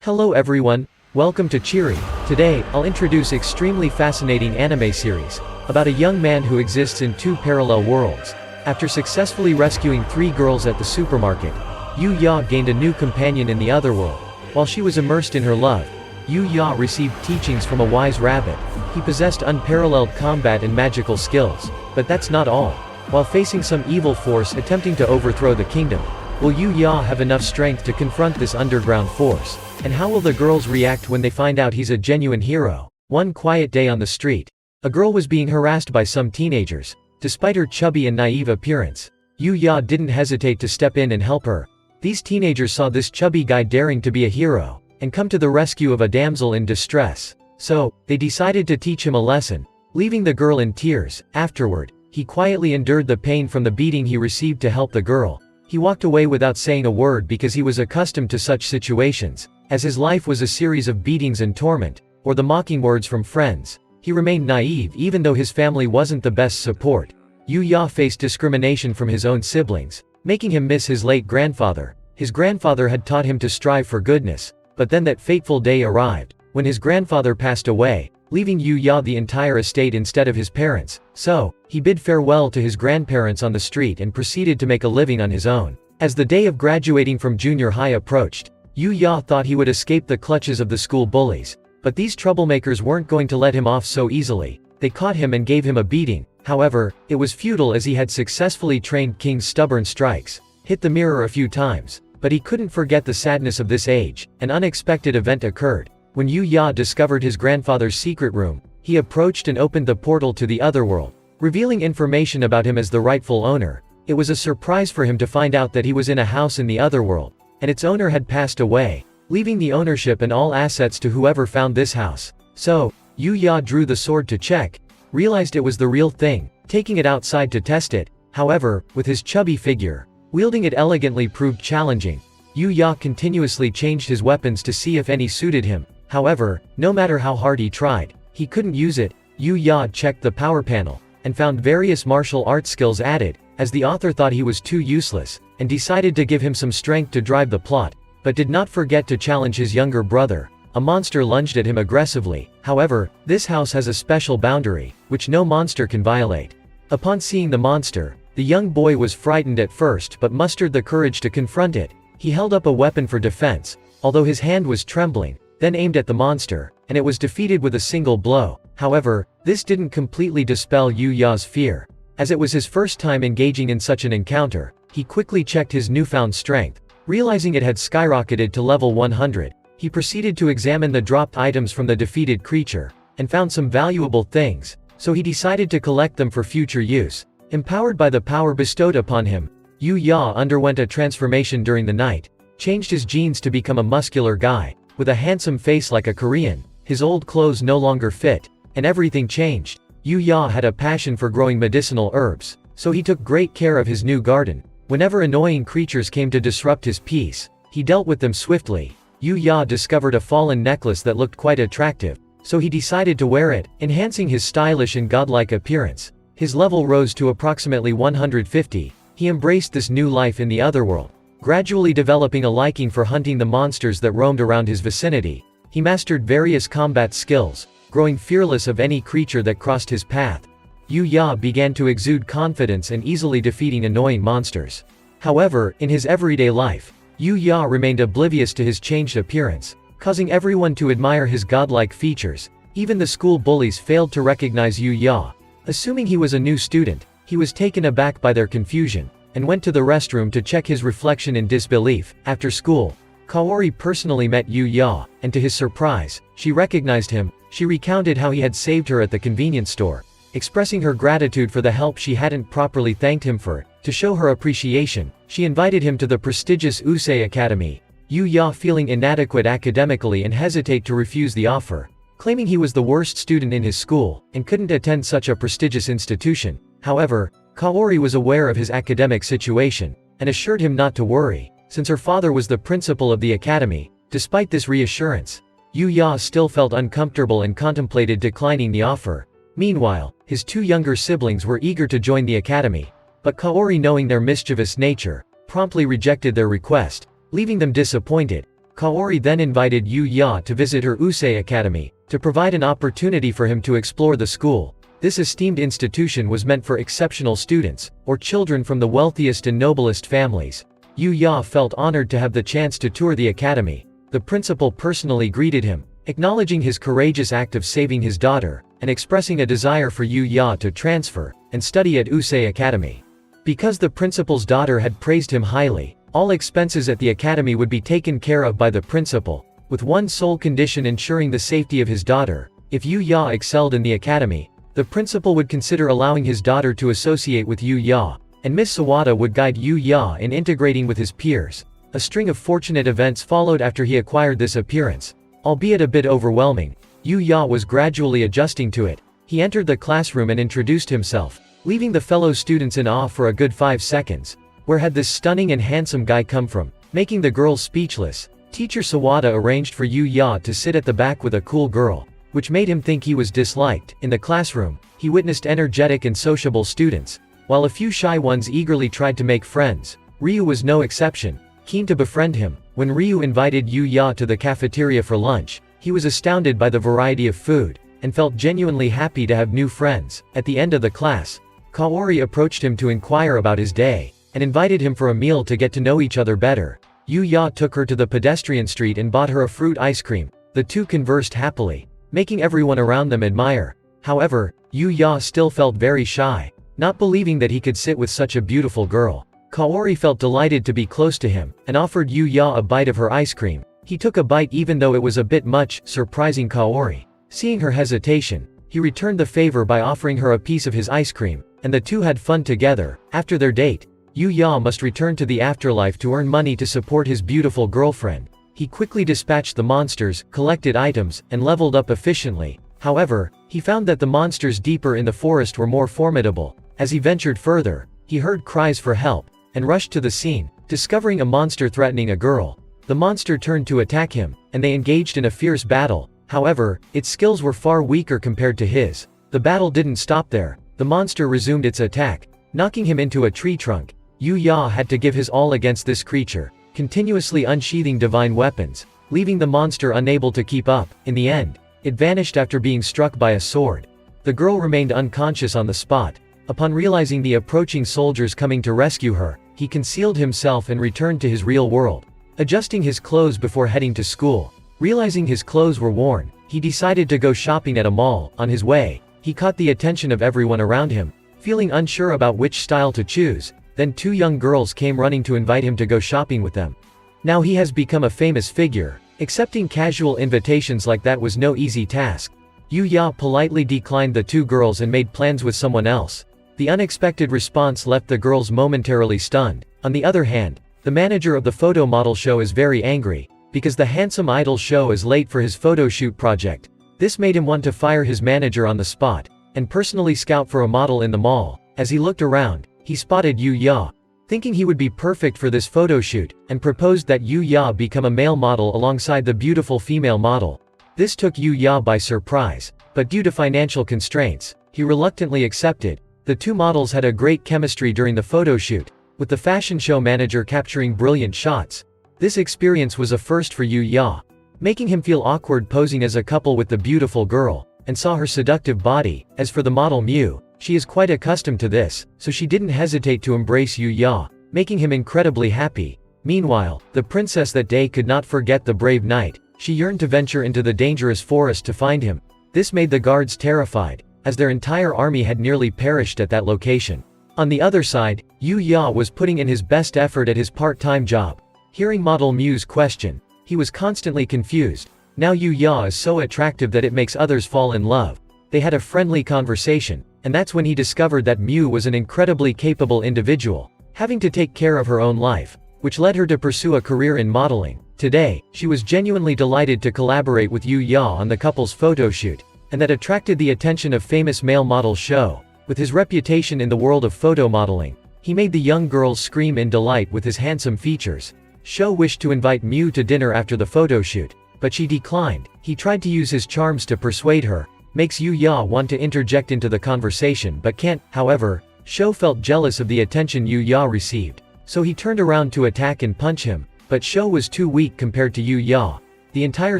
Hello everyone, welcome to Cheery. Today, I'll introduce extremely fascinating anime series, about a young man who exists in two parallel worlds. After successfully rescuing 3 girls at the supermarket, Yu-Ya gained a new companion in the other world. While she was immersed in her love, Yu-Ya received teachings from a wise rabbit. He possessed unparalleled combat and magical skills. But that's not all. While facing some evil force attempting to overthrow the kingdom, will Yu-Ya have enough strength to confront this underground force? And how will the girls react when they find out he's a genuine hero? One quiet day on the street, a girl was being harassed by some teenagers. Despite her chubby and naive appearance, Yu-Ya didn't hesitate to step in and help her. These teenagers saw this chubby guy daring to be a hero, and come to the rescue of a damsel in distress. So, they decided to teach him a lesson, leaving the girl in tears. Afterward, he quietly endured the pain from the beating he received to help the girl. He walked away without saying a word because he was accustomed to such situations. As his life was a series of beatings and torment, or the mocking words from friends, he remained naive even though his family wasn't the best support. Yu-Ya faced discrimination from his own siblings, making him miss his late grandfather. His grandfather had taught him to strive for goodness, but then that fateful day arrived, when his grandfather passed away, leaving Yu-Ya the entire estate instead of his parents. So, he bid farewell to his grandparents on the street and proceeded to make a living on his own. As the day of graduating from junior high approached, Yu-Ya thought he would escape the clutches of the school bullies. But these troublemakers weren't going to let him off so easily. They caught him and gave him a beating. However, it was futile as he had successfully trained King's stubborn strikes, hit the mirror a few times. But he couldn't forget the sadness of this age. An unexpected event occurred. When Yu-Ya discovered his grandfather's secret room, he approached and opened the portal to the other world, revealing information about him as the rightful owner. It was a surprise for him to find out that he was in a house in the other world, and its owner had passed away, leaving the ownership and all assets to whoever found this house. So, Yu-Ya drew the sword to check, realized it was the real thing, taking it outside to test it. However, with his chubby figure, wielding it elegantly proved challenging. Yu-Ya continuously changed his weapons to see if any suited him. However, no matter how hard he tried, he couldn't use it. Yu-Ya checked the power panel, and found various martial arts skills added, as the author thought he was too useless, and decided to give him some strength to drive the plot, but did not forget to challenge his younger brother. A monster lunged at him aggressively. However, this house has a special boundary, which no monster can violate. Upon seeing the monster, the young boy was frightened at first but mustered the courage to confront it. He held up a weapon for defense, although his hand was trembling, then aimed at the monster, and it was defeated with a single blow. However, this didn't completely dispel Yu-Ya's fear. As it was his first time engaging in such an encounter, he quickly checked his newfound strength. Realizing it had skyrocketed to level 100, he proceeded to examine the dropped items from the defeated creature, and found some valuable things, so he decided to collect them for future use. Empowered by the power bestowed upon him, Yu-Ya underwent a transformation during the night, changed his genes to become a muscular guy, with a handsome face like a Korean. His old clothes no longer fit, and everything changed. Yu-Ya had a passion for growing medicinal herbs, so he took great care of his new garden. Whenever annoying creatures came to disrupt his peace, he dealt with them swiftly. Yu-Ya discovered a fallen necklace that looked quite attractive, so he decided to wear it, enhancing his stylish and godlike appearance. His level rose to approximately 150. He embraced this new life in the other world, gradually developing a liking for hunting the monsters that roamed around his vicinity. He mastered various combat skills, growing fearless of any creature that crossed his path. Yu-Ya began to exude confidence and easily defeating annoying monsters. However, in his everyday life, Yu-Ya remained oblivious to his changed appearance, causing everyone to admire his godlike features. Even the school bullies failed to recognize Yu-Ya. Assuming he was a new student, he was taken aback by their confusion, and went to the restroom to check his reflection in disbelief. After school, Kaori personally met Yu-Ya, and to his surprise, she recognized him. She recounted how he had saved her at the convenience store, expressing her gratitude for the help she hadn't properly thanked him for. To show her appreciation, she invited him to the prestigious Usei Academy. Yu-Ya, feeling inadequate academically and hesitate to refuse the offer, claiming he was the worst student in his school, and couldn't attend such a prestigious institution. However, Kaori was aware of his academic situation, and assured him not to worry, since her father was the principal of the academy. Despite this reassurance, Yu-Ya still felt uncomfortable and contemplated declining the offer. Meanwhile, his 2 younger siblings were eager to join the academy, but Kaori, knowing their mischievous nature, promptly rejected their request, leaving them disappointed. Kaori then invited Yu Ya to visit her Usei Academy, to provide an opportunity for him to explore the school. This esteemed institution was meant for exceptional students, or children from the wealthiest and noblest families. Yu Ya felt honored to have the chance to tour the academy. The principal personally greeted him, acknowledging his courageous act of saving his daughter, and expressing a desire for Yu Ya to transfer and study at Usei Academy. Because the principal's daughter had praised him highly, all expenses at the academy would be taken care of by the principal, with one sole condition ensuring the safety of his daughter. If Yu Ya excelled in the academy, the principal would consider allowing his daughter to associate with Yu Ya, and Miss Sawada would guide Yu Ya in integrating with his peers. A string of fortunate events followed after he acquired this appearance. Albeit a bit overwhelming, Yu Ya was gradually adjusting to it. He entered the classroom and introduced himself, leaving the fellow students in awe for a good 5 seconds. Where had this stunning and handsome guy come from? Making the girls speechless, Teacher Sawada arranged for Yu Ya to sit at the back with a cool girl, which made him think he was disliked. In the classroom, he witnessed energetic and sociable students, while a few shy ones eagerly tried to make friends. Ryu was no exception, keen to befriend him. When Ryu invited Yu Ya to the cafeteria for lunch, he was astounded by the variety of food, and felt genuinely happy to have new friends. At the end of the class, Kaori approached him to inquire about his day, and invited him for a meal to get to know each other better. Yu Ya took her to the pedestrian street and bought her a fruit ice cream. The two conversed happily, making everyone around them admire. However, Yu Ya still felt very shy, not believing that he could sit with such a beautiful girl. Kaori felt delighted to be close to him, and offered Yu Ya a bite of her ice cream. He took a bite even though it was a bit much, surprising Kaori. Seeing her hesitation, he returned the favor by offering her a piece of his ice cream, and the two had fun together. After their date, Yu Ya must return to the afterlife to earn money to support his beautiful girlfriend. He quickly dispatched the monsters, collected items, and leveled up efficiently. However, he found that the monsters deeper in the forest were more formidable. As he ventured further, he heard cries for help, and rushed to the scene. Discovering a monster threatening a girl, the monster turned to attack him, and they engaged in a fierce battle. However, its skills were far weaker compared to his. The battle didn't stop there. The monster resumed its attack, knocking him into a tree trunk. Yu Ya had to give his all against this creature, continuously unsheathing divine weapons, leaving the monster unable to keep up. In the end, it vanished after being struck by a sword. The girl remained unconscious on the spot. Upon realizing the approaching soldiers coming to rescue her, he concealed himself and returned to his real world, adjusting his clothes before heading to school. Realizing his clothes were worn, he decided to go shopping at a mall. On his way, he caught the attention of everyone around him. Feeling unsure about which style to choose, then 2 young girls came running to invite him to go shopping with them. Now he has become a famous figure. Accepting casual invitations like that was no easy task. Yu Ya politely declined the 2 girls and made plans with someone else. The unexpected response left the girls momentarily stunned. On the other hand, the manager of the photo model show is very angry, because the handsome idol show is late for his photo shoot project. This made him want to fire his manager on the spot, and personally scout for a model in the mall. As he looked around, he spotted Yu Ya, thinking he would be perfect for this photo shoot, and proposed that Yu Ya become a male model alongside the beautiful female model. This took Yu Ya by surprise, but due to financial constraints, he reluctantly accepted. The 2 models had a great chemistry during the photo shoot, with the fashion show manager capturing brilliant shots. This experience was a first for Yu Ya, making him feel awkward posing as a couple with the beautiful girl, and saw her seductive body. As for the model Miu, she is quite accustomed to this, so she didn't hesitate to embrace Yu Ya, making him incredibly happy. Meanwhile, the princess that day could not forget the brave knight. She yearned to venture into the dangerous forest to find him. This made the guards terrified, as their entire army had nearly perished at that location. On the other side, Yu Ya was putting in his best effort at his part-time job. Hearing model Miu's question, he was constantly confused. Now Yu Ya is so attractive that it makes others fall in love. They had a friendly conversation, and that's when he discovered that Miu was an incredibly capable individual, having to take care of her own life, which led her to pursue a career in modeling. Today, she was genuinely delighted to collaborate with Yu Ya on the couple's photo shoot, and that attracted the attention of famous male model Sho. With his reputation in the world of photo modeling, he made the young girls scream in delight with his handsome features. Sho wished to invite Miu to dinner after the photo shoot, but she declined. He tried to use his charms to persuade her, makes Yu Ya want to interject into the conversation but can't. However, Sho felt jealous of the attention Yu Ya received, so he turned around to attack and punch him. But Sho was too weak compared to Yu Ya. The entire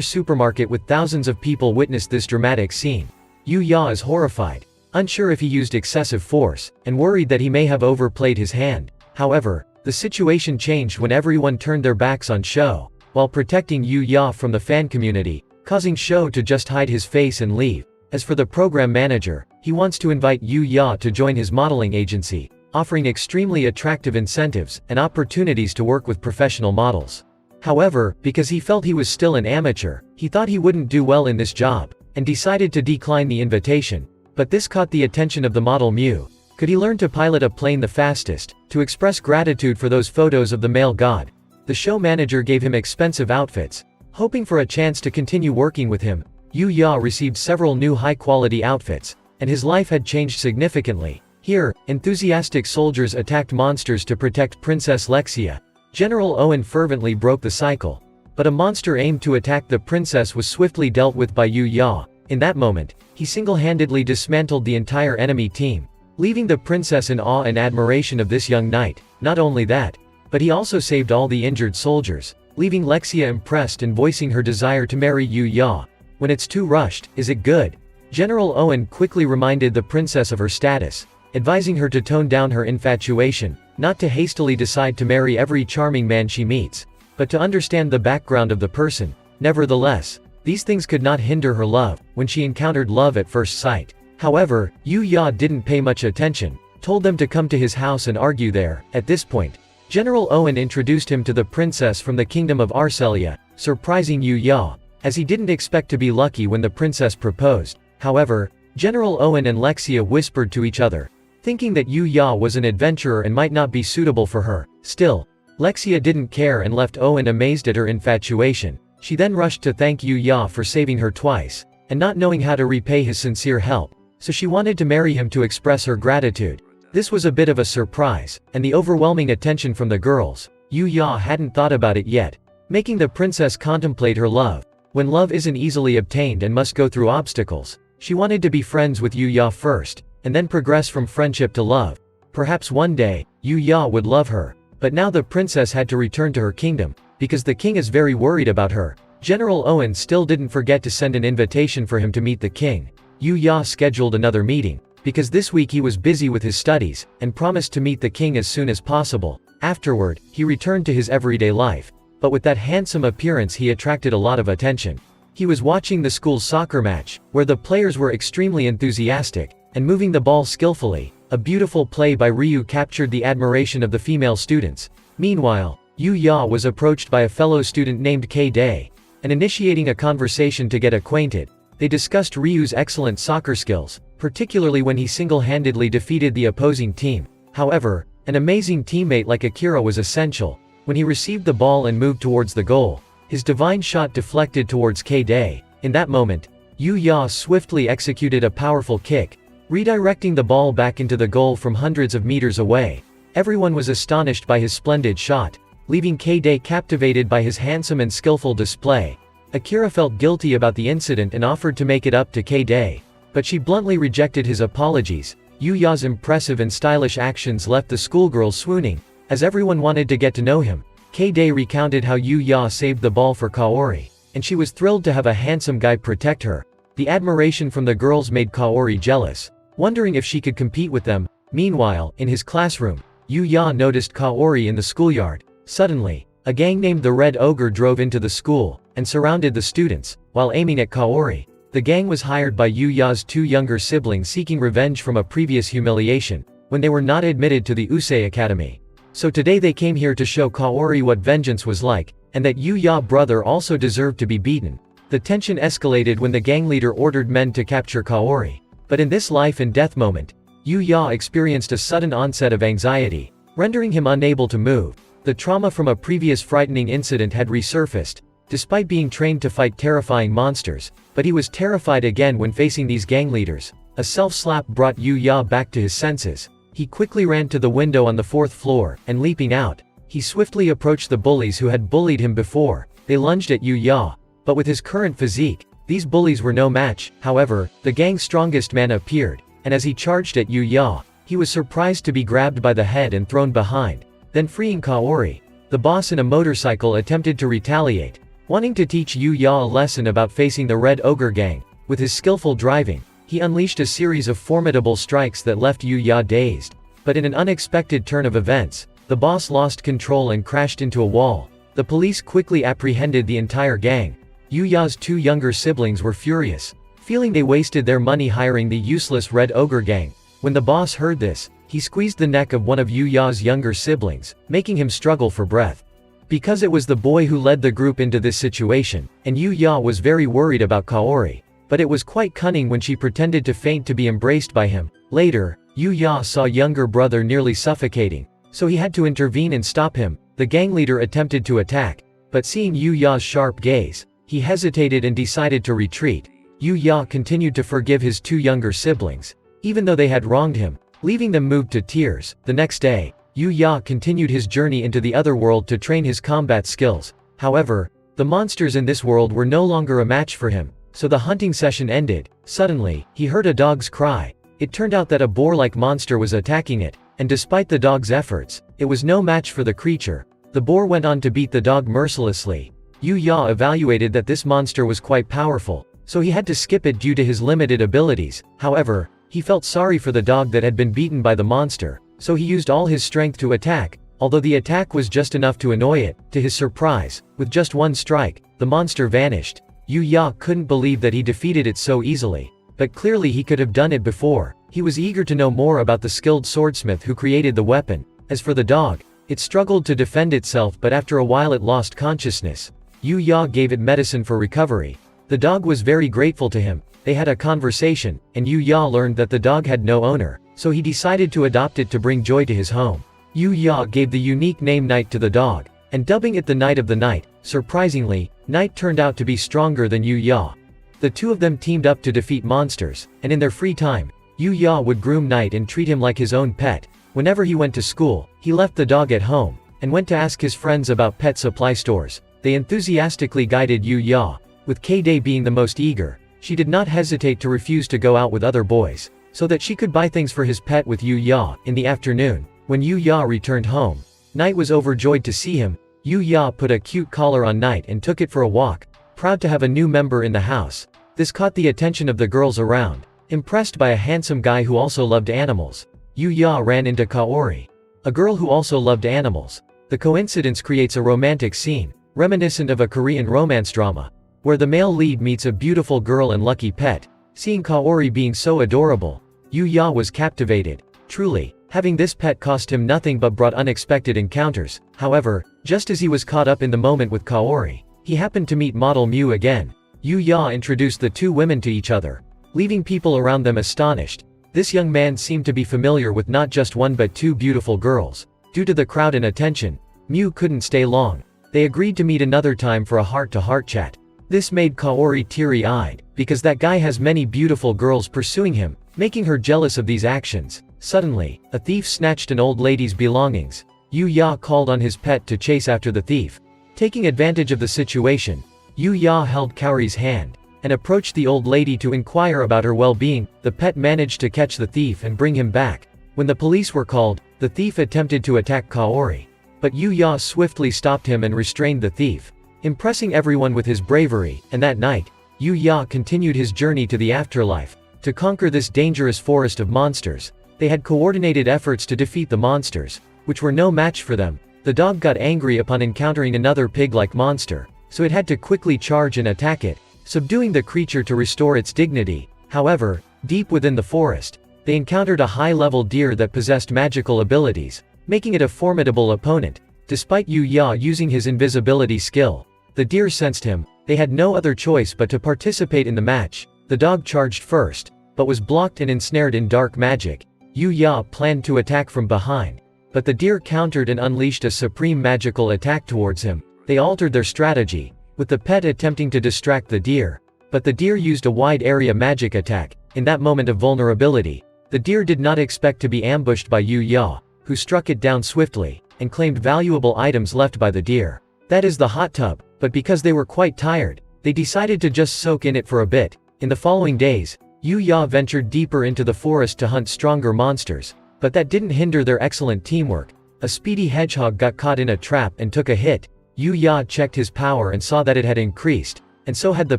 supermarket with thousands of people witnessed this dramatic scene. Yu Ya is horrified, unsure if he used excessive force, and worried that he may have overplayed his hand. However, the situation changed when everyone turned their backs on Sho, while protecting Yu Ya from the fan community, causing Sho to just hide his face and leave. As for the program manager, he wants to invite Yu Ya to join his modeling agency, offering extremely attractive incentives and opportunities to work with professional models. However, because he felt he was still an amateur, he thought he wouldn't do well in this job, and decided to decline the invitation. But this caught the attention of the model Mew. Could he learn to pilot a plane the fastest, to express gratitude for those photos of the male god? The show manager gave him expensive outfits, hoping for a chance to continue working with him. Yu Ya received several new high-quality outfits, and his life had changed significantly. Here, enthusiastic soldiers attacked monsters to protect Princess Lexia. General Owen fervently broke the cycle. But a monster aimed to attack the princess was swiftly dealt with by Yu Ya. In that moment, he single-handedly dismantled the entire enemy team, leaving the princess in awe and admiration of this young knight. Not only that, but he also saved all the injured soldiers, leaving Lexia impressed and voicing her desire to marry Yu Ya. When it's too rushed, is it good? General Owen quickly reminded the princess of her status, advising her to tone down her infatuation, not to hastily decide to marry every charming man she meets, but to understand the background of the person. Nevertheless, these things could not hinder her love, when she encountered love at first sight. However, Yu Ya didn't pay much attention, told them to come to his house and argue there. At this point, General Owen introduced him to the princess from the kingdom of Arcelia, surprising Yu Ya, as he didn't expect to be lucky when the princess proposed. However, General Owen and Lexia whispered to each other, thinking that Yu Ya was an adventurer and might not be suitable for her. Still, Lexia didn't care and left Owen amazed at her infatuation. She then rushed to thank Yu Ya for saving her twice, and not knowing how to repay his sincere help, so she wanted to marry him to express her gratitude. This was a bit of a surprise, and the overwhelming attention from the girls. Yu Ya hadn't thought about it yet, making the princess contemplate her love. When love isn't easily obtained and must go through obstacles, she wanted to be friends with Yu Ya first, and then progress from friendship to love. Perhaps one day, Yu Ya would love her, but now the princess had to return to her kingdom, because the king is very worried about her. General Owen still didn't forget to send an invitation for him to meet the king. Yu Ya scheduled another meeting, because this week he was busy with his studies, and promised to meet the king as soon as possible. Afterward, he returned to his everyday life. But with that handsome appearance he attracted a lot of attention. He was watching the school's soccer match, where the players were extremely enthusiastic, and moving the ball skillfully. A beautiful play by Ryu captured the admiration of the female students. Meanwhile, Yu Ya was approached by a fellow student named K-Day, and initiating a conversation to get acquainted. They discussed Ryu's excellent soccer skills, particularly when he single-handedly defeated the opposing team. However, an amazing teammate like Akira was essential. When he received the ball and moved towards the goal, his divine shot deflected towards K-Day. In that moment, Yu Ya swiftly executed a powerful kick, redirecting the ball back into the goal from hundreds of meters away. Everyone was astonished by his splendid shot, leaving K-Day captivated by his handsome and skillful display. Akira felt guilty about the incident and offered to make it up to K-Day, but she bluntly rejected his apologies. Yu Ya's impressive and stylish actions left the schoolgirls swooning, as everyone wanted to get to know him. K-Day recounted how Yu Ya saved the ball for Kaori, and she was thrilled to have a handsome guy protect her. The admiration from the girls made Kaori jealous, wondering if she could compete with them. Meanwhile, in his classroom, Yu Ya noticed Kaori in the schoolyard. Suddenly, a gang named the Red Ogre drove into the school, and surrounded the students, while aiming at Kaori. The gang was hired by Yu Ya's two younger siblings seeking revenge from a previous humiliation, when they were not admitted to the Usei Academy. So today they came here to show Kaori what vengeance was like, and that Yu Ya brother also deserved to be beaten. The tension escalated when the gang leader ordered men to capture Kaori. But in this life and death moment, Yu Ya experienced a sudden onset of anxiety, rendering him unable to move. The trauma from a previous frightening incident had resurfaced, despite being trained to fight terrifying monsters, but he was terrified again when facing these gang leaders. A self-slap brought Yu Ya back to his senses. He quickly ran to the window on the 4th floor, and leaping out, he swiftly approached the bullies who had bullied him before. They lunged at Yu Ya, but with his current physique, these bullies were no match. However, the gang's strongest man appeared, and as he charged at Yu Ya, he was surprised to be grabbed by the head and thrown behind, then freeing Kaori. the boss in a motorcycle attempted to retaliate. Wanting to teach Yu Ya a lesson about facing the Red Ogre gang, with his skillful driving, he unleashed a series of formidable strikes that left Yu Ya dazed. But in an unexpected turn of events, the boss lost control and crashed into a wall. The police quickly apprehended the entire gang. Yu Ya's 2 younger siblings were furious, feeling they wasted their money hiring the useless Red Ogre gang. When the boss heard this, he squeezed the neck of one of Yu Ya's younger siblings, making him struggle for breath. Because it was the boy who led the group into this situation, and Yu Ya was very worried about Kaori. But it was quite cunning when she pretended to faint to be embraced by him. Later, Yu Ya saw younger brother nearly suffocating, so he had to intervene and stop him. The gang leader attempted to attack, but seeing Yu Ya's sharp gaze, he hesitated and decided to retreat. Yu Ya continued to forgive his 2 younger siblings, even though they had wronged him, leaving them moved to tears. The next day, Yu Ya continued his journey into the other world to train his combat skills. However, the monsters in this world were no longer a match for him, so the hunting session ended. Suddenly, he heard a dog's cry. It turned out that a boar-like monster was attacking it, and despite the dog's efforts, it was no match for the creature. The boar went on to beat the dog mercilessly. Yu Ya evaluated that this monster was quite powerful, so he had to skip it due to his limited abilities. However, he felt sorry for the dog that had been beaten by the monster, so he used all his strength to attack, although the attack was just enough to annoy it. To his surprise, with just 1 strike, the monster vanished. Yu Ya couldn't believe that he defeated it so easily, but clearly he could have done it before. He was eager to know more about the skilled swordsmith who created the weapon. As for the dog, it struggled to defend itself, but after a while it lost consciousness. Yu Ya gave it medicine for recovery. The dog was very grateful to him. They had a conversation, and Yu Ya learned that the dog had no owner, so he decided to adopt it to bring joy to his home. Yu Ya gave the unique name Night to the dog, and dubbing it the Knight of the Night. Surprisingly, Night turned out to be stronger than Yu Ya. The 2 of them teamed up to defeat monsters, and in their free time, Yu Ya would groom Night and treat him like his own pet. Whenever he went to school, he left the dog at home, and went to ask his friends about pet supply stores. They enthusiastically guided Yu Ya, with K-Day being the most eager. She did not hesitate to refuse to go out with other boys, so that she could buy things for his pet with Yu Ya. In the afternoon, when Yu Ya returned home, Night was overjoyed to see him. Yu Ya put a cute collar on Night and took it for a walk, proud to have a new member in the house. This caught the attention of the girls around. Impressed by a handsome guy who also loved animals, Yu Ya ran into Kaori, a girl who also loved animals. The coincidence creates a romantic scene, reminiscent of a Korean romance drama, where the male lead meets a beautiful girl and lucky pet. Seeing Kaori being so adorable, Yu Ya was captivated. Truly, having this pet cost him nothing but brought unexpected encounters. However, just as he was caught up in the moment with Kaori, he happened to meet model Mew again. Yu Ya introduced the 2 women to each other, leaving people around them astonished. This young man seemed to be familiar with not just 1 but 2 beautiful girls. Due to the crowd and attention, Mew couldn't stay long. They agreed to meet another time for a heart-to-heart chat. This made Kaori teary-eyed, because that guy has many beautiful girls pursuing him, making her jealous of these actions. Suddenly, a thief snatched an old lady's belongings. Yu Ya called on his pet to chase after the thief. Taking advantage of the situation, Yu Ya held Kaori's hand, and approached the old lady to inquire about her well-being. The pet managed to catch the thief and bring him back. When the police were called, the thief attempted to attack Kaori, but Yu Ya swiftly stopped him and restrained the thief, impressing everyone with his bravery. And that night, Yu Ya continued his journey to the afterlife. To conquer this dangerous forest of monsters, they had coordinated efforts to defeat the monsters, which were no match for them. The dog got angry upon encountering another pig-like monster, so it had to quickly charge and attack it, subduing the creature to restore its dignity. However, deep within the forest, they encountered a high-level deer that possessed magical abilities, making it a formidable opponent. Despite Yu Ya using his invisibility skill, the deer sensed him. They had no other choice but to participate in the match. The dog charged first, but was blocked and ensnared in dark magic. Yu Ya planned to attack from behind, but the deer countered and unleashed a supreme magical attack towards him. They altered their strategy, with the pet attempting to distract the deer, but the deer used a wide area magic attack. In that moment of vulnerability, the deer did not expect to be ambushed by Yu Ya, who struck it down swiftly, and claimed valuable items left by the deer. That is the hot tub, but because they were quite tired, they decided to just soak in it for a bit. In the following days, Yu Ya ventured deeper into the forest to hunt stronger monsters, but that didn't hinder their excellent teamwork. A speedy hedgehog got caught in a trap and took a hit. Yu Ya checked his power and saw that it had increased, and so had the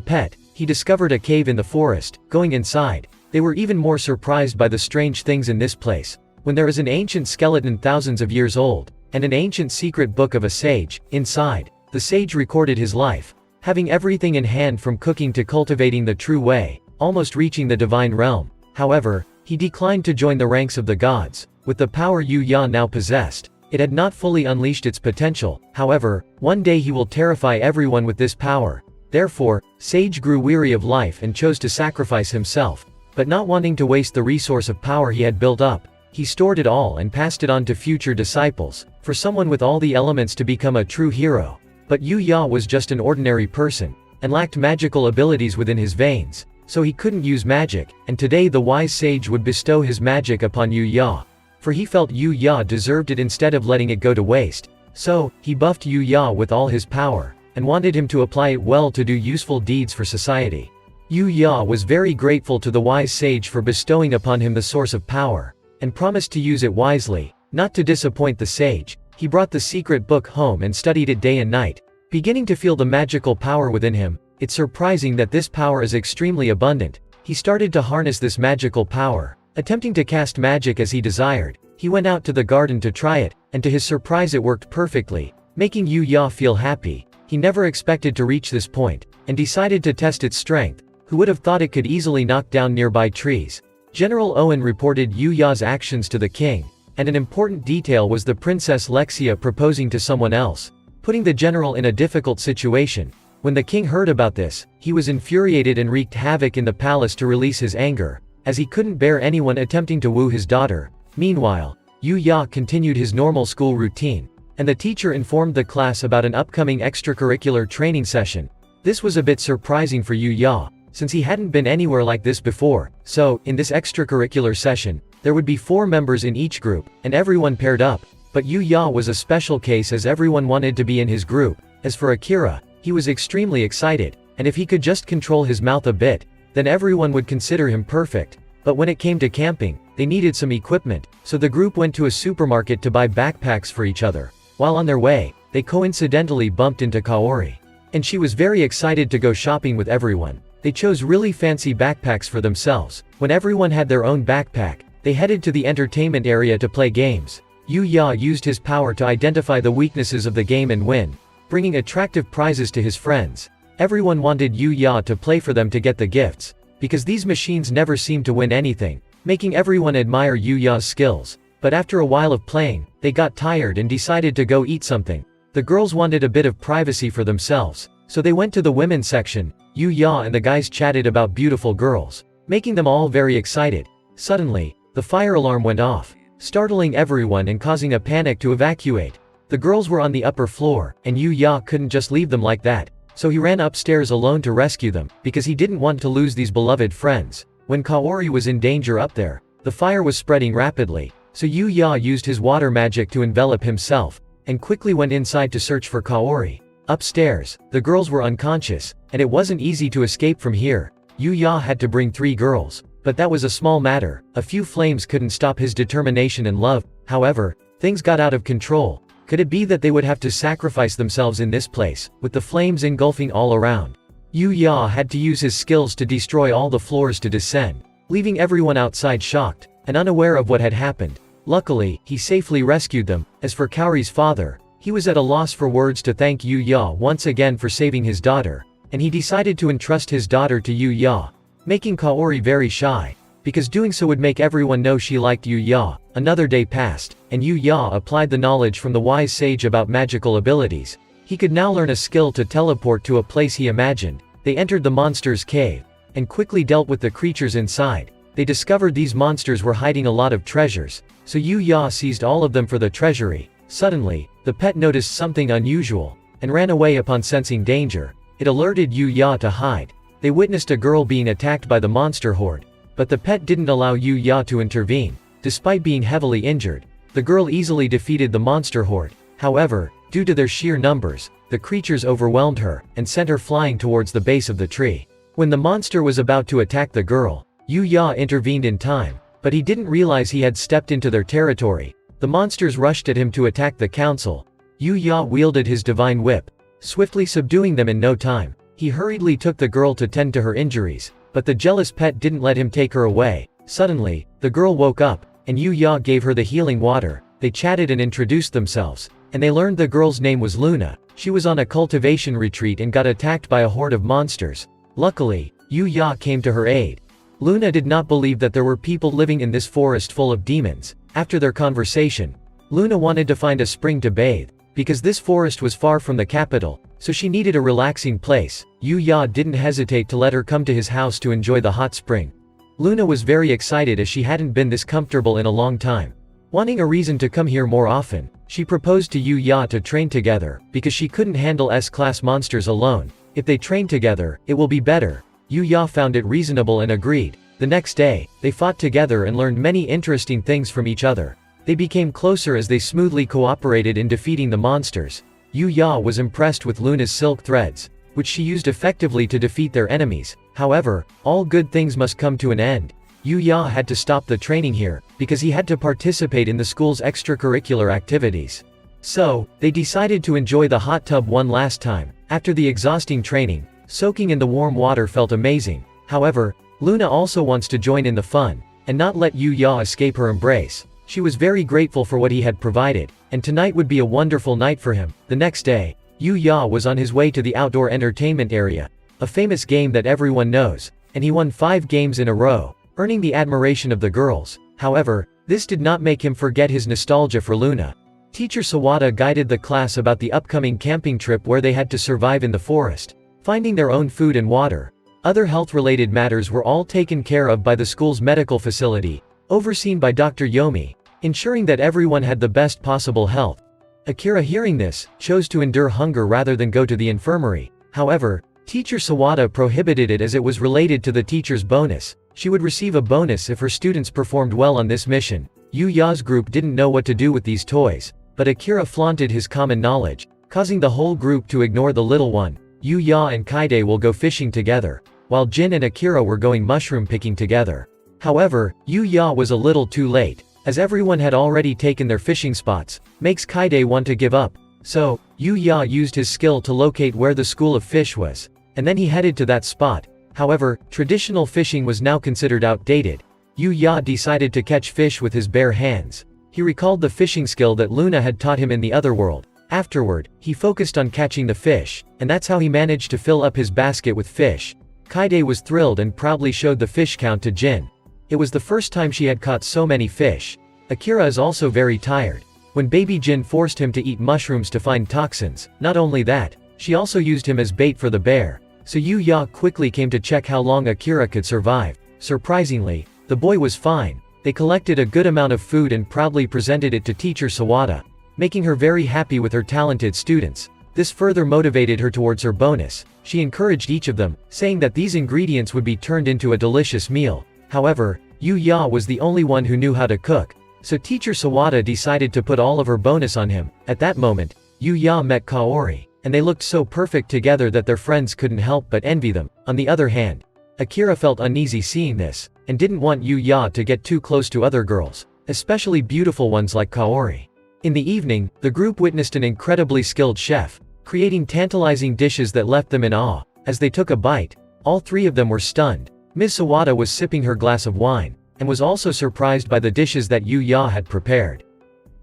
pet. He discovered a cave in the forest. Going inside, they were even more surprised by the strange things in this place. When there is an ancient skeleton thousands of years old, and an ancient secret book of a sage, inside, the sage recorded his life, having everything in hand from cooking to cultivating the true way, almost reaching the divine realm. However, he declined to join the ranks of the gods. With the power Yu Ya now possessed, it had not fully unleashed its potential. However, one day he will terrify everyone with this power. Therefore, Sage grew weary of life and chose to sacrifice himself. But not wanting to waste the resource of power he had built up, he stored it all and passed it on to future disciples, for someone with all the elements to become a true hero. But Yu Ya was just an ordinary person, and lacked magical abilities within his veins, so he couldn't use magic, and today the wise sage would bestow his magic upon Yu Ya. For he felt Yu Ya deserved it instead of letting it go to waste. So, he buffed Yu Ya with all his power, and wanted him to apply it well to do useful deeds for society. Yu Ya was very grateful to the wise sage for bestowing upon him the source of power, and promised to use it wisely. Not to disappoint the sage, he brought the secret book home and studied it day and night. Beginning to feel the magical power within him, it's surprising that this power is extremely abundant. He started to harness this magical power, attempting to cast magic as he desired. He went out to the garden to try it, and to his surprise it worked perfectly, making Yu Ya feel happy. He never expected to reach this point, and decided to test its strength. Who would have thought it could easily knock down nearby trees? General Owen reported Yu Ya's actions to the king, and an important detail was the Princess Lexia proposing to someone else, putting the general in a difficult situation. When the king heard about this, he was infuriated and wreaked havoc in the palace to release his anger, as he couldn't bear anyone attempting to woo his daughter. Meanwhile, Yu Ya continued his normal school routine, and the teacher informed the class about an upcoming extracurricular training session. This was a bit surprising for Yu Ya, since he hadn't been anywhere like this before. So, in this extracurricular session, there would be 4 members in each group, and everyone paired up. But Yu Ya was a special case as everyone wanted to be in his group. As for Akira, he was extremely excited, and if he could just control his mouth a bit, then everyone would consider him perfect. But when it came to camping, they needed some equipment, so the group went to a supermarket to buy backpacks for each other. While on their way, they coincidentally bumped into Kaori, and she was very excited to go shopping with everyone. They chose really fancy backpacks for themselves. When everyone had their own backpack, they headed to the entertainment area to play games. Yu Ya used his power to identify the weaknesses of the game and win, bringing attractive prizes to his friends. Everyone wanted Yu Ya to play for them to get the gifts, because these machines never seemed to win anything, making everyone admire Yu Ya's skills. But after a while of playing, they got tired and decided to go eat something. The girls wanted a bit of privacy for themselves, so they went to the women's section. Yu Ya and the guys chatted about beautiful girls, making them all very excited. Suddenly, the fire alarm went off, startling everyone and causing a panic to evacuate. The girls were on the upper floor, and Yu Ya couldn't just leave them like that, so he ran upstairs alone to rescue them, because he didn't want to lose these beloved friends. When Kaori was in danger up there, the fire was spreading rapidly, so Yu Ya used his water magic to envelop himself, and quickly went inside to search for Kaori. Upstairs, the girls were unconscious, and it wasn't easy to escape from here. Yu Ya had to bring 3 girls, but that was a small matter. A few flames couldn't stop his determination and love. However, things got out of control. Could it be that they would have to sacrifice themselves in this place, with the flames engulfing all around? Yu Ya had to use his skills to destroy all the floors to descend, leaving everyone outside shocked, and unaware of what had happened. Luckily, he safely rescued them. As for Kaori's father, he was at a loss for words to thank Yu Ya once again for saving his daughter, and he decided to entrust his daughter to Yu Ya, making Kaori very shy, because doing so would make everyone know she liked Yu Ya. Another day passed, and Yu Ya applied the knowledge from the wise sage about magical abilities. He could now learn a skill to teleport to a place he imagined. They entered the monster's cave, and quickly dealt with the creatures inside. They discovered these monsters were hiding a lot of treasures, so Yu Ya seized all of them for the treasury. Suddenly, the pet noticed something unusual, and ran away upon sensing danger. It alerted Yu Ya to hide. They witnessed a girl being attacked by the monster horde, but the pet didn't allow Yu Ya to intervene. Despite being heavily injured, the girl easily defeated the monster horde. However, due to their sheer numbers, the creatures overwhelmed her, and sent her flying towards the base of the tree. When the monster was about to attack the girl, Yu Ya intervened in time, but he didn't realize he had stepped into their territory. The monsters rushed at him to attack the council. Yu Ya wielded his divine whip, swiftly subduing them in no time. He hurriedly took the girl to tend to her injuries, but the jealous pet didn't let him take her away. Suddenly, the girl woke up, and Yu Ya gave her the healing water. They chatted and introduced themselves, and they learned the girl's name was Luna. She was on a cultivation retreat and got attacked by a horde of monsters. Luckily, Yu Ya came to her aid. Luna did not believe that there were people living in this forest full of demons. After their conversation, Luna wanted to find a spring to bathe, because this forest was far from the capital, so she needed a relaxing place. Yu Ya didn't hesitate to let her come to his house to enjoy the hot spring. Luna was very excited as she hadn't been this comfortable in a long time. Wanting a reason to come here more often, she proposed to Yu Ya to train together, because she couldn't handle S-class monsters alone. If they train together, it will be better. Yu Ya found it reasonable and agreed. The next day, they fought together and learned many interesting things from each other. They became closer as they smoothly cooperated in defeating the monsters. Yu Ya was impressed with Luna's silk threads, which she used effectively to defeat their enemies. However, all good things must come to an end. Yu Ya had to stop the training here, because he had to participate in the school's extracurricular activities. So, they decided to enjoy the hot tub one last time. After the exhausting training, soaking in the warm water felt amazing. However, Luna also wants to join in the fun, and not let Yu Ya escape her embrace. She was very grateful for what he had provided, and tonight would be a wonderful night for him. The next day, Yu Ya was on his way to the outdoor entertainment area, a famous game that everyone knows, and he won 5 games in a row, earning the admiration of the girls. However, this did not make him forget his nostalgia for Luna. Teacher Sawada guided the class about the upcoming camping trip where they had to survive in the forest, finding their own food and water. Other health-related matters were all taken care of by the school's medical facility, overseen by Dr. Yomi, ensuring that everyone had the best possible health. Akira, hearing this, chose to endure hunger rather than go to the infirmary. However, Teacher Sawada prohibited it as it was related to the teacher's bonus. She would receive a bonus if her students performed well on this mission. Yu Ya's group didn't know what to do with these toys, but Akira flaunted his common knowledge, causing the whole group to ignore the little one. Yu Ya and Kaide will go fishing together, while Jin and Akira were going mushroom picking together. However, Yu Ya was a little too late, as everyone had already taken their fishing spots, makes Kaide want to give up. So, Yu Ya used his skill to locate where the school of fish was, and then he headed to that spot. However, traditional fishing was now considered outdated. Yu Ya decided to catch fish with his bare hands. He recalled the fishing skill that Luna had taught him in the other world. Afterward, he focused on catching the fish, and that's how he managed to fill up his basket with fish. Kaide was thrilled and proudly showed the fish count to Jin. It was the first time she had caught so many fish. Akira is also very tired. When baby Jin forced him to eat mushrooms to find toxins, not only that, she also used him as bait for the bear. So Yu Ya quickly came to check how long Akira could survive. Surprisingly, the boy was fine. They collected a good amount of food and proudly presented it to Teacher Sawada, making her very happy with her talented students. This further motivated her towards her bonus. She encouraged each of them, saying that these ingredients would be turned into a delicious meal. However, Yu Ya was the only one who knew how to cook, so Teacher Sawada decided to put all of her bonus on him. At that moment, Yu Ya met Kaori, and they looked so perfect together that their friends couldn't help but envy them. On the other hand, Akira felt uneasy seeing this, and didn't want Yu Ya to get too close to other girls, especially beautiful ones like Kaori. In the evening, the group witnessed an incredibly skilled chef, creating tantalizing dishes that left them in awe. As they took a bite, all 3 of them were stunned. Ms. Sawada was sipping her glass of wine, and was also surprised by the dishes that Yu Ya had prepared.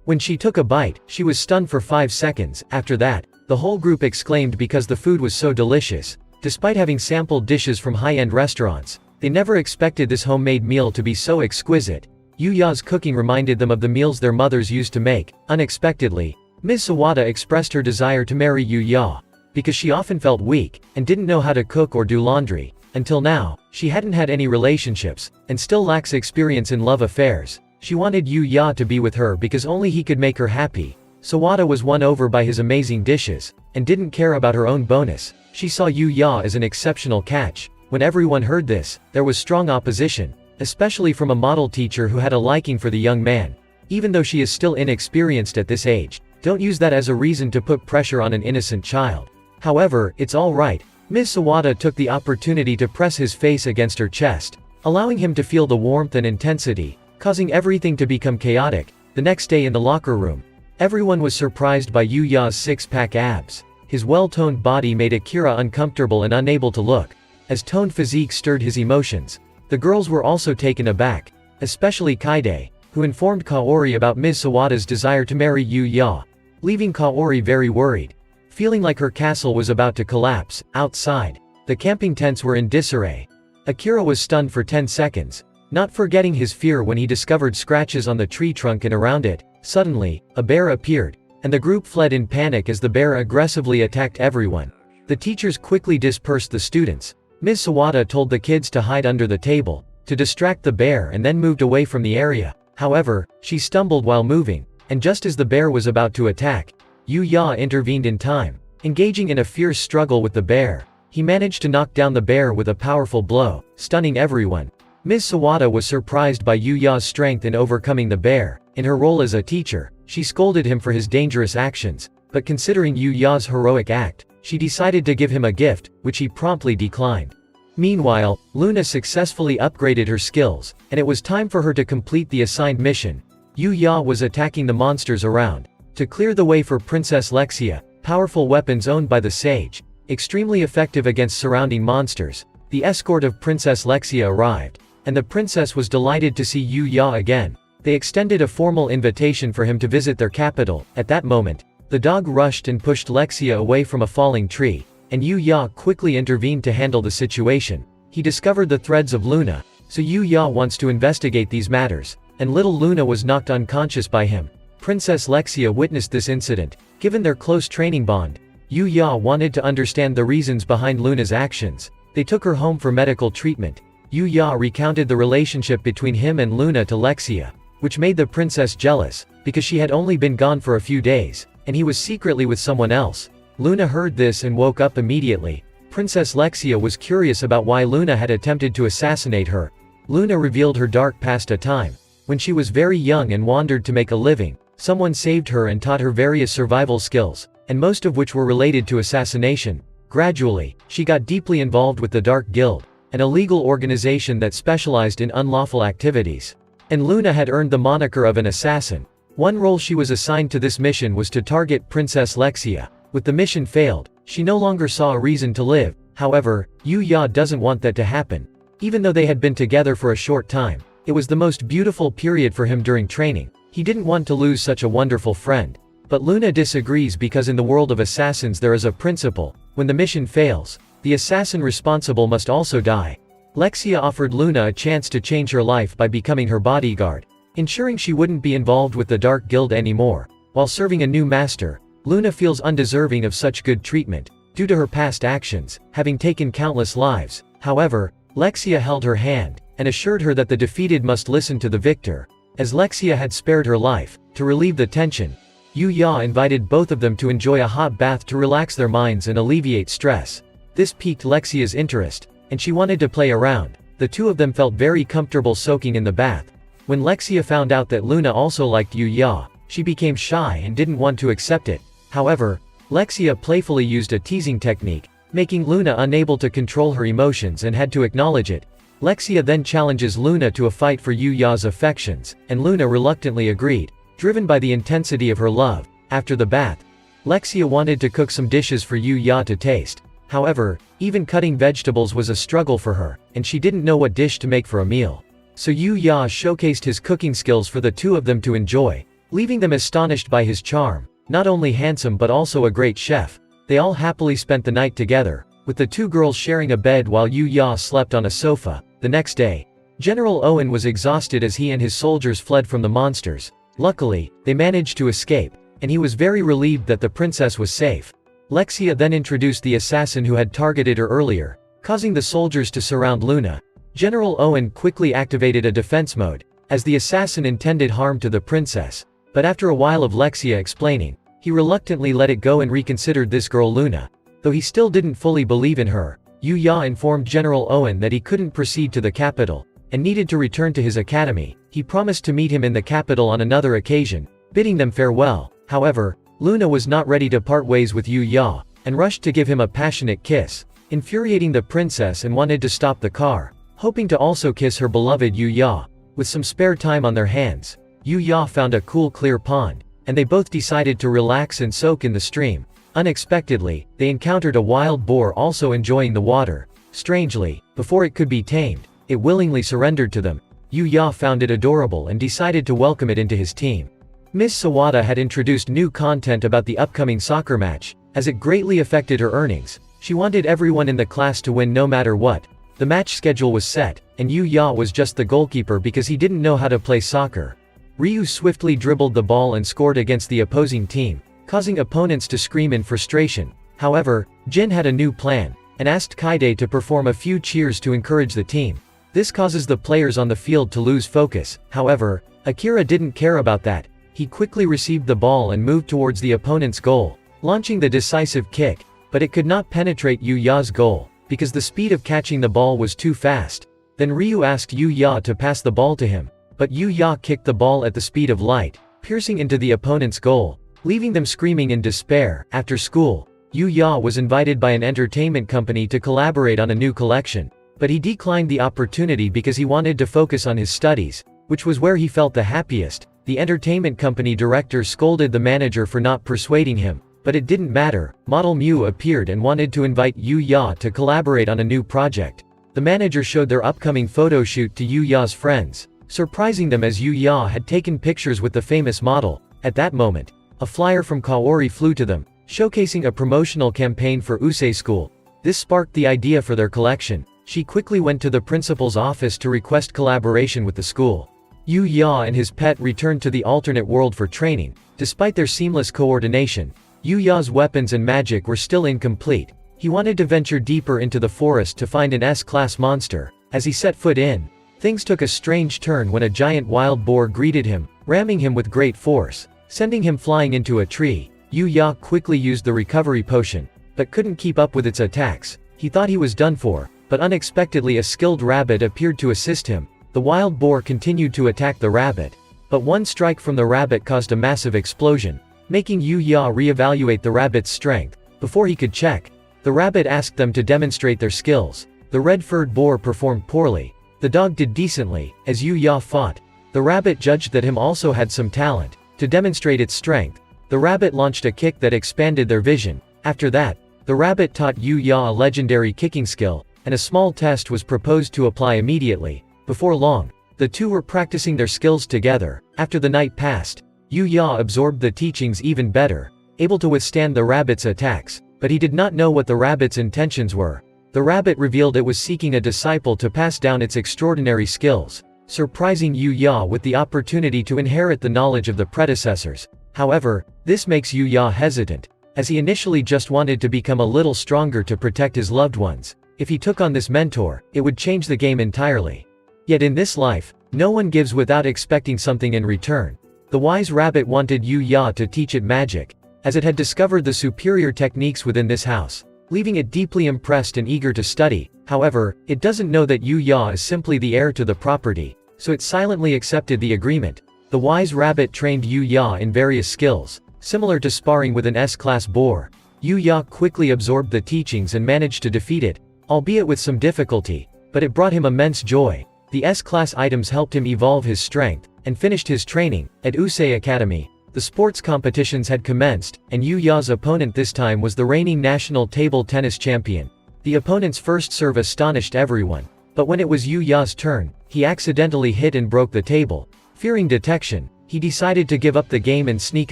When she took a bite, she was stunned for 5 seconds. After that, the whole group exclaimed because the food was so delicious. Despite having sampled dishes from high-end restaurants, they never expected this homemade meal to be so exquisite. Yu Ya's cooking reminded them of the meals their mothers used to make. Unexpectedly, Ms. Sawada expressed her desire to marry Yu Ya, because she often felt weak, and didn't know how to cook or do laundry. Until now, she hadn't had any relationships, and still lacks experience in love affairs. She wanted Yu Ya to be with her because only he could make her happy. Sawada was won over by his amazing dishes, and didn't care about her own bonus. She saw Yu Ya as an exceptional catch. When everyone heard this, there was strong opposition, especially from a model teacher who had a liking for the young man. Even though she is still inexperienced at this age, don't use that as a reason to put pressure on an innocent child. However, it's alright. Ms. Sawada took the opportunity to press his face against her chest, allowing him to feel the warmth and intensity, causing everything to become chaotic. The next day in the locker room, everyone was surprised by Yuya's six-pack abs. His well-toned body made Akira uncomfortable and unable to look, as toned physique stirred his emotions. The girls were also taken aback, especially Kaide, who informed Kaori about Ms. Sawada's desire to marry Yuya, leaving Kaori very worried. Feeling like her castle was about to collapse, outside, the camping tents were in disarray. Akira was stunned for 10 seconds, not forgetting his fear when he discovered scratches on the tree trunk and around it. Suddenly, a bear appeared, and the group fled in panic as the bear aggressively attacked everyone. The teachers quickly dispersed the students. Ms. Sawada told the kids to hide under the table, to distract the bear, and then moved away from the area. However, she stumbled while moving, and just as the bear was about to attack, Yuya intervened in time. Engaging in a fierce struggle with the bear, he managed to knock down the bear with a powerful blow, stunning everyone. Ms. Sawada was surprised by Yuya's strength in overcoming the bear. In her role as a teacher, she scolded him for his dangerous actions, but considering Yuya's heroic act, she decided to give him a gift, which he promptly declined. Meanwhile, Luna successfully upgraded her skills, and it was time for her to complete the assigned mission. Yuya was attacking the monsters around. To clear the way for Princess Lexia, powerful weapons owned by the sage, extremely effective against surrounding monsters, the escort of Princess Lexia arrived, and the princess was delighted to see Yuya again. They extended a formal invitation for him to visit their capital. At that moment, the dog rushed and pushed Lexia away from a falling tree, and Yuya quickly intervened to handle the situation. He discovered the threads of Luna, so Yuya wants to investigate these matters, and little Luna was knocked unconscious by him. Princess Lexia witnessed this incident. Given their close training bond, Yuya wanted to understand the reasons behind Luna's actions. They took her home for medical treatment. Yuya recounted the relationship between him and Luna to Lexia, which made the princess jealous, because she had only been gone for a few days, and he was secretly with someone else. Luna heard this and woke up immediately. Princess Lexia was curious about why Luna had attempted to assassinate her. Luna revealed her dark past. A time when she was very young and wandered to make a living, someone saved her and taught her various survival skills, and most of which were related to assassination. Gradually, she got deeply involved with the Dark Guild, an illegal organization that specialized in unlawful activities. And Luna had earned the moniker of an assassin. One role she was assigned to this mission was to target Princess Lexia. With the mission failed, she no longer saw a reason to live. However, Yuya doesn't want that to happen. Even though they had been together for a short time, it was the most beautiful period for him during training. He didn't want to lose such a wonderful friend. But Luna disagrees because in the world of assassins there is a principle: when the mission fails, the assassin responsible must also die. Lexia offered Luna a chance to change her life by becoming her bodyguard, ensuring she wouldn't be involved with the Dark Guild anymore. While serving a new master, Luna feels undeserving of such good treatment, due to her past actions, having taken countless lives. However, Lexia held her hand, and assured her that the defeated must listen to the victor. As Lexia had spared her life, to relieve the tension, Yuya invited both of them to enjoy a hot bath to relax their minds and alleviate stress. This piqued Lexia's interest, and she wanted to play around. The two of them felt very comfortable soaking in the bath. When Lexia found out that Luna also liked Yuya, she became shy and didn't want to accept it. However, Lexia playfully used a teasing technique, making Luna unable to control her emotions and had to acknowledge it. Lexia then challenges Luna to a fight for Yuya's affections, and Luna reluctantly agreed, driven by the intensity of her love. After the bath, Lexia wanted to cook some dishes for Yuya to taste. However, even cutting vegetables was a struggle for her, and she didn't know what dish to make for a meal. So Yuya showcased his cooking skills for the two of them to enjoy, leaving them astonished by his charm. Not only handsome but also a great chef. They all happily spent the night together, with the two girls sharing a bed while Yuya slept on a sofa. The next day, General Owen was exhausted as he and his soldiers fled from the monsters. Luckily, they managed to escape, and he was very relieved that the princess was safe. Lexia then introduced the assassin who had targeted her earlier, causing the soldiers to surround Luna. General Owen quickly activated a defense mode, as the assassin intended harm to the princess. But after a while of Lexia explaining, he reluctantly let it go and reconsidered this girl Luna. Though he still didn't fully believe in her, Yuya informed General Owen that he couldn't proceed to the capital, and needed to return to his academy. He promised to meet him in the capital on another occasion, bidding them farewell. However, Luna was not ready to part ways with Yuya, and rushed to give him a passionate kiss, infuriating the princess, and wanted to stop the car, hoping to also kiss her beloved Yuya. With some spare time on their hands, Yu-Ya found a cool clear pond, and they both decided to relax and soak in the stream. Unexpectedly, they encountered a wild boar also enjoying the water. Strangely, before it could be tamed, it willingly surrendered to them. Yu-Ya found it adorable and decided to welcome it into his team. Miss Sawada had introduced new content about the upcoming soccer match. As it greatly affected her earnings, she wanted everyone in the class to win no matter what. The match schedule was set, and Yu-Ya was just the goalkeeper because he didn't know how to play soccer. Ryu swiftly dribbled the ball and scored against the opposing team, causing opponents to scream in frustration. However, Jin had a new plan, and asked Kaide to perform a few cheers to encourage the team. This causes the players on the field to lose focus. However, Akira didn't care about that. He quickly received the ball and moved towards the opponent's goal, launching the decisive kick, but it could not penetrate Yu-Ya's goal, because the speed of catching the ball was too fast. Then Ryu asked Yu-Ya to pass the ball to him, but Yu-Ya kicked the ball at the speed of light, piercing into the opponent's goal, leaving them screaming in despair. After school, Yu-Ya was invited by an entertainment company to collaborate on a new collection, but he declined the opportunity because he wanted to focus on his studies, which was where he felt the happiest. The entertainment company director scolded the manager for not persuading him, but it didn't matter. Model Mew appeared and wanted to invite Yu-Ya to collaborate on a new project. The manager showed their upcoming photo shoot to Yu-Ya's friends, surprising them as Yu-Ya had taken pictures with the famous model. At that moment, a flyer from Kaori flew to them, showcasing a promotional campaign for Usei School. This sparked the idea for their collection. She quickly went to the principal's office to request collaboration with the school. Yu-Ya and his pet returned to the alternate world for training. Despite their seamless coordination, Yu-Ya's weapons and magic were still incomplete. He wanted to venture deeper into the forest to find an S-class monster. As he set foot in, things took a strange turn when a giant wild boar greeted him, ramming him with great force, sending him flying into a tree. Yu-Ya quickly used the recovery potion, but couldn't keep up with its attacks. He thought he was done for, but unexpectedly a skilled rabbit appeared to assist him. The wild boar continued to attack the rabbit, but one strike from the rabbit caused a massive explosion, making Yu-Ya reevaluate the rabbit's strength. Before he could check, the rabbit asked them to demonstrate their skills. The red-furred boar performed poorly. The dog did decently. As Yu-Ya fought, the rabbit judged that him also had some talent. To demonstrate its strength, the rabbit launched a kick that expanded their vision. After that, the rabbit taught Yu-Ya a legendary kicking skill, and a small test was proposed to apply immediately. Before long, the two were practicing their skills together. After the night passed, Yu-Ya absorbed the teachings even better, able to withstand the rabbit's attacks, but he did not know what the rabbit's intentions were. The rabbit revealed it was seeking a disciple to pass down its extraordinary skills, surprising Yu-Ya with the opportunity to inherit the knowledge of the predecessors. However, this makes Yu-Ya hesitant, as he initially just wanted to become a little stronger to protect his loved ones. If he took on this mentor, it would change the game entirely. Yet in this life, no one gives without expecting something in return. The wise rabbit wanted Yu-Ya to teach it magic, as it had discovered the superior techniques within this house, leaving it deeply impressed and eager to study. However, it doesn't know that Yu-Ya is simply the heir to the property, so it silently accepted the agreement. The wise rabbit trained Yu-Ya in various skills, similar to sparring with an S-class boar. Yu-Ya quickly absorbed the teachings and managed to defeat it, albeit with some difficulty, but it brought him immense joy. The S-class items helped him evolve his strength, and finished his training. At Usei Academy, the sports competitions had commenced, and Yu-Ya's opponent this time was the reigning national table tennis champion. The opponent's first serve astonished everyone, but when it was Yu-Ya's turn, he accidentally hit and broke the table. Fearing detection, he decided to give up the game and sneak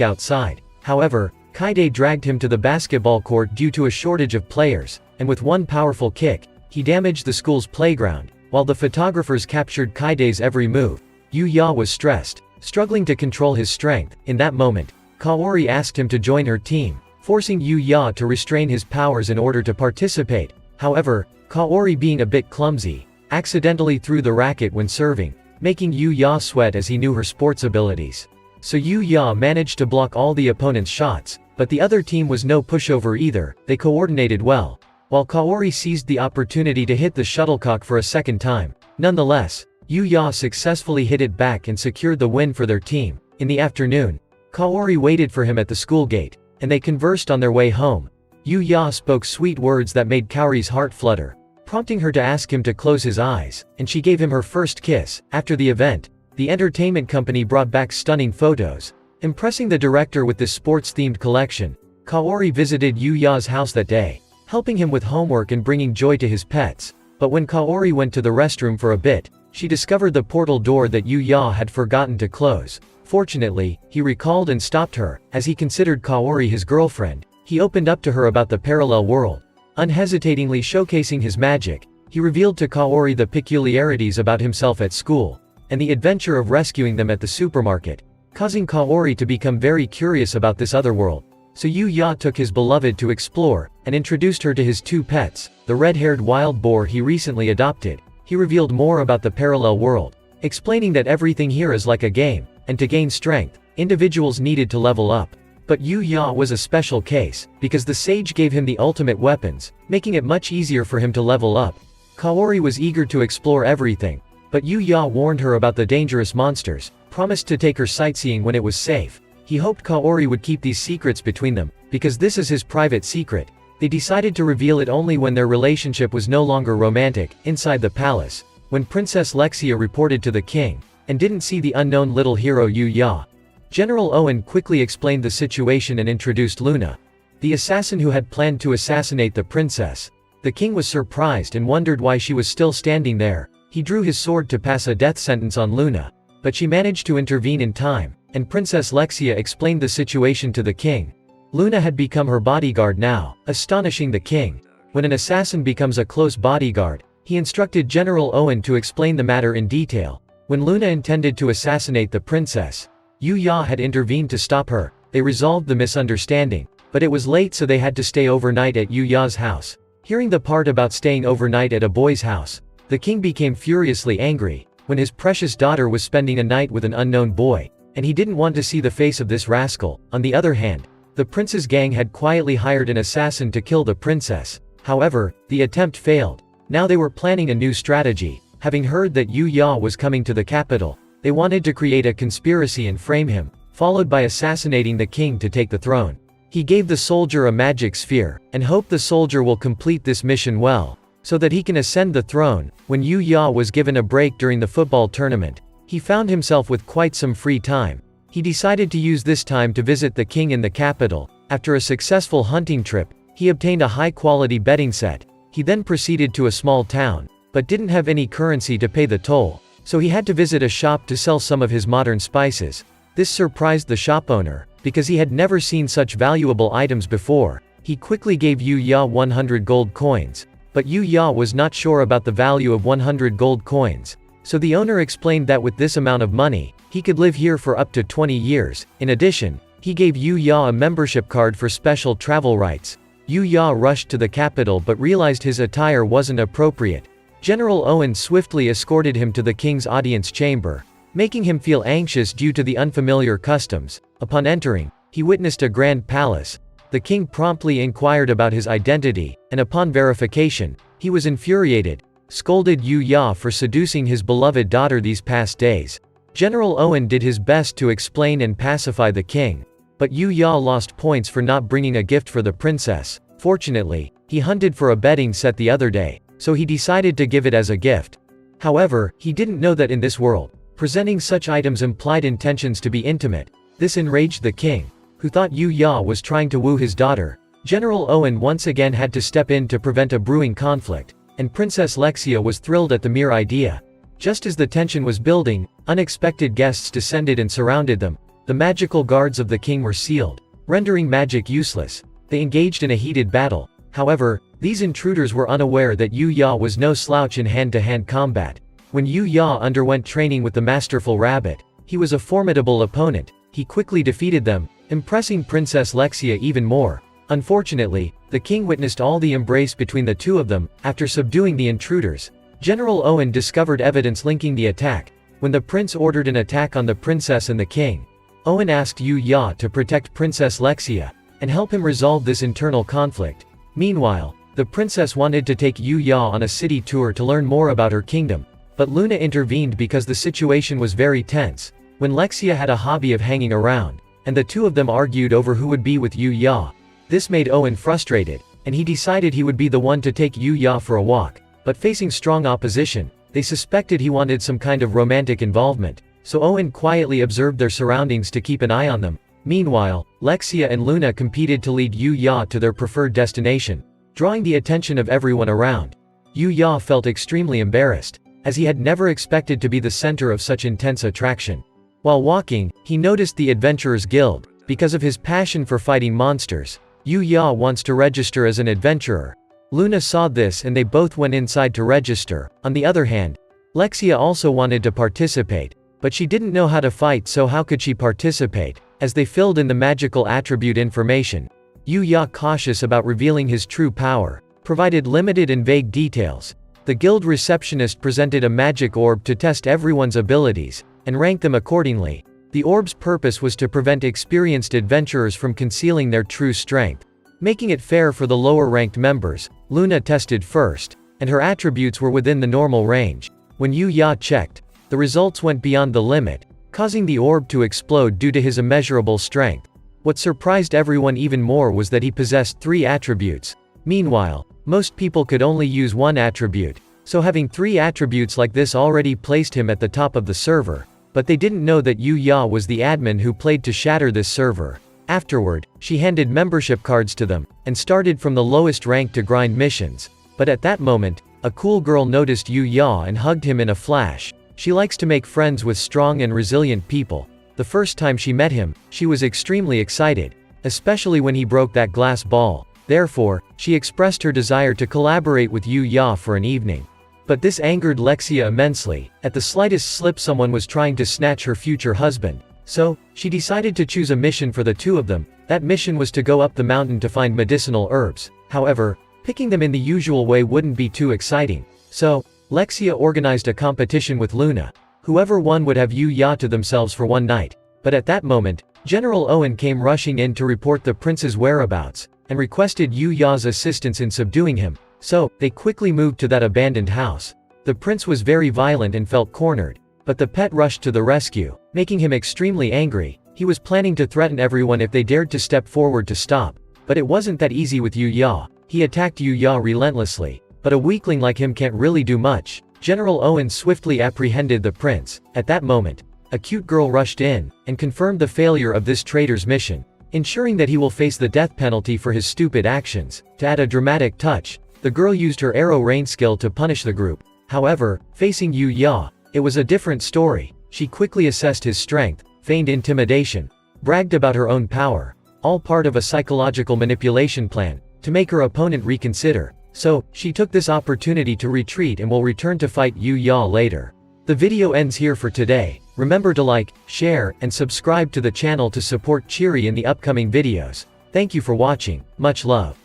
outside. However, Kaide dragged him to the basketball court due to a shortage of players, and with one powerful kick, he damaged the school's playground. While the photographers captured Kaide's every move, Yu-Ya was stressed, struggling to control his strength. In that moment, Kaori asked him to join her team, forcing Yu-Ya to restrain his powers in order to participate. However, Kaori, being a bit clumsy, accidentally threw the racket when serving, making Yu-Ya sweat as he knew her sports abilities. So Yu-Ya managed to block all the opponent's shots, but the other team was no pushover either. They coordinated well, while Kaori seized the opportunity to hit the shuttlecock for a second time. Nonetheless, Yu-Ya successfully hit it back and secured the win for their team. In the afternoon, Kaori waited for him at the school gate, and they conversed on their way home. Yu-Ya spoke sweet words that made Kaori's heart flutter, prompting her to ask him to close his eyes, and she gave him her first kiss. After the event, the entertainment company brought back stunning photos. Impressing the director with this sports-themed collection, Kaori visited Yuya's house that day, helping him with homework and bringing joy to his pets. But when Kaori went to the restroom for a bit, she discovered the portal door that Yuya had forgotten to close. Fortunately, he recalled and stopped her. As he considered Kaori his girlfriend, he opened up to her about the parallel world. Unhesitatingly showcasing his magic, he revealed to Kaori the peculiarities about himself at school, and the adventure of rescuing them at the supermarket, causing Kaori to become very curious about this other world. So Yuya took his beloved to explore, and introduced her to his two pets, the red-haired wild boar he recently adopted. He revealed more about the parallel world, explaining that everything here is like a game, and to gain strength, individuals needed to level up. But Yuya was a special case, because the sage gave him the ultimate weapons, making it much easier for him to level up. Kaori was eager to explore everything, but Yuya warned her about the dangerous monsters, promised to take her sightseeing when it was safe. He hoped Kaori would keep these secrets between them, because this is his private secret. They decided to reveal it only when their relationship was no longer romantic. Inside the palace, when Princess Lexia reported to the king, and didn't see the unknown little hero Yuya, General Owen quickly explained the situation and introduced Luna, the assassin who had planned to assassinate the princess. The king was surprised and wondered why she was still standing there. He drew his sword to pass a death sentence on Luna, but she managed to intervene in time, and Princess Lexia explained the situation to the king. Luna had become her bodyguard now, astonishing the king. When an assassin becomes a close bodyguard, he instructed General Owen to explain the matter in detail. When Luna intended to assassinate the princess, Yuya had intervened to stop her. They resolved the misunderstanding, but it was late, so they had to stay overnight at Yuya's house. Hearing the part about staying overnight at a boy's house, the king became furiously angry. When his precious daughter was spending a night with an unknown boy, and he didn't want to see the face of this rascal. On the other hand, the prince's gang had quietly hired an assassin to kill the princess. However, the attempt failed. Now they were planning a new strategy. Having heard that Yuya was coming to the capital, they wanted to create a conspiracy and frame him, followed by assassinating the king to take the throne. He gave the soldier a magic sphere, and hoped the soldier will complete this mission well, so that he can ascend the throne. When Yuya was given a break during the football tournament, he found himself with quite some free time. He decided to use this time to visit the king in the capital. After a successful hunting trip, he obtained a high-quality betting set. He then proceeded to a small town, but didn't have any currency to pay the toll, so he had to visit a shop to sell some of his modern spices. This surprised the shop owner, because he had never seen such valuable items before. He quickly gave Yuya 100 gold coins, but Yuya was not sure about the value of 100 gold coins. So the owner explained that with this amount of money, he could live here for up to 20 years. In addition, he gave Yuya a membership card for special travel rights. Yuya rushed to the capital but realized his attire wasn't appropriate. General Owen swiftly escorted him to the king's audience chamber, making him feel anxious due to the unfamiliar customs. Upon entering, he witnessed a grand palace. The king promptly inquired about his identity, and upon verification, he was infuriated, scolded Yuya for seducing his beloved daughter these past days. General Owen did his best to explain and pacify the king, but Yuya lost points for not bringing a gift for the princess. Fortunately, he hunted for a bedding set the other day, so he decided to give it as a gift. However, he didn't know that in this world, presenting such items implied intentions to be intimate. This enraged the king, who thought Yuya was trying to woo his daughter. General Owen once again had to step in to prevent a brewing conflict, and Princess Lexia was thrilled at the mere idea. Just as the tension was building, unexpected guests descended and surrounded them. The magical guards of the king were sealed, rendering magic useless. They engaged in a heated battle. However, these intruders were unaware that Yuya was no slouch in hand-to-hand combat. When Yuya underwent training with the masterful rabbit, he was a formidable opponent. He quickly defeated them, impressing Princess Lexia even more. Unfortunately, the king witnessed all the embrace between the two of them. After subduing the intruders, General Owen discovered evidence linking the attack. When the prince ordered an attack on the princess and the king, Owen asked Yuya to protect Princess Lexia, and help him resolve this internal conflict. Meanwhile, the princess wanted to take Yuya on a city tour to learn more about her kingdom, but Luna intervened because the situation was very tense. When Lexia had a hobby of hanging around, and the two of them argued over who would be with Yuya. This made Owen frustrated, and he decided he would be the one to take Yuya for a walk. But facing strong opposition, they suspected he wanted some kind of romantic involvement, so Owen quietly observed their surroundings to keep an eye on them. Meanwhile, Lexia and Luna competed to lead Yu Ya to their preferred destination, drawing the attention of everyone around. Yu Ya felt extremely embarrassed, as he had never expected to be the center of such intense attraction. While walking, he noticed the Adventurers Guild. Because of his passion for fighting monsters, Yu Ya wants to register as an adventurer. Luna saw this and they both went inside to register. On the other hand, Lexia also wanted to participate, but she didn't know how to fight, so how could she participate? As they filled in the magical attribute information, Yu Ya, cautious about revealing his true power, provided limited and vague details. The guild receptionist presented a magic orb to test everyone's abilities, and rank them accordingly. The orb's purpose was to prevent experienced adventurers from concealing their true strength, making it fair for the lower-ranked members. Luna tested first, and her attributes were within the normal range. When Yu Ya checked, the results went beyond the limit, causing the orb to explode due to his immeasurable strength. What surprised everyone even more was that he possessed 3 attributes. Meanwhile, most people could only use 1 attribute, so having 3 attributes like this already placed him at the top of the server. But they didn't know that Yu Ya was the admin who played to shatter this server. Afterward, she handed membership cards to them, and started from the lowest rank to grind missions. But at that moment, a cool girl noticed Yu Ya and hugged him in a flash. She likes to make friends with strong and resilient people. The first time she met him, she was extremely excited, especially when he broke that glass ball. Therefore, she expressed her desire to collaborate with Yu Ya for an evening. But this angered Lexia immensely. At the slightest slip, someone was trying to snatch her future husband. So, she decided to choose a mission for the two of them. That mission was to go up the mountain to find medicinal herbs. However, picking them in the usual way wouldn't be too exciting. So, Lexia organized a competition with Luna. Whoever won would have Yu Ya to themselves for one night. But at that moment, General Owen came rushing in to report the prince's whereabouts, and requested Yu Ya's assistance in subduing him. So, they quickly moved to that abandoned house. The prince was very violent and felt cornered, but the pet rushed to the rescue, making him extremely angry. He was planning to threaten everyone if they dared to step forward to stop. But it wasn't that easy with Yu Ya. He attacked Yu Ya relentlessly, but a weakling like him can't really do much. General Owen swiftly apprehended the prince. At that moment, a cute girl rushed in, and confirmed the failure of this traitor's mission, ensuring that he will face the death penalty for his stupid actions. To add a dramatic touch, the girl used her arrow rain skill to punish the group. However, facing Yu Ya, it was a different story. She quickly assessed his strength, feigned intimidation, bragged about her own power, all part of a psychological manipulation plan, to make her opponent reconsider. So, she took this opportunity to retreat and will return to fight Yu Ya later. The video ends here for today. Remember to like, share, and subscribe to the channel to support Cheery in the upcoming videos. Thank you for watching. Much love.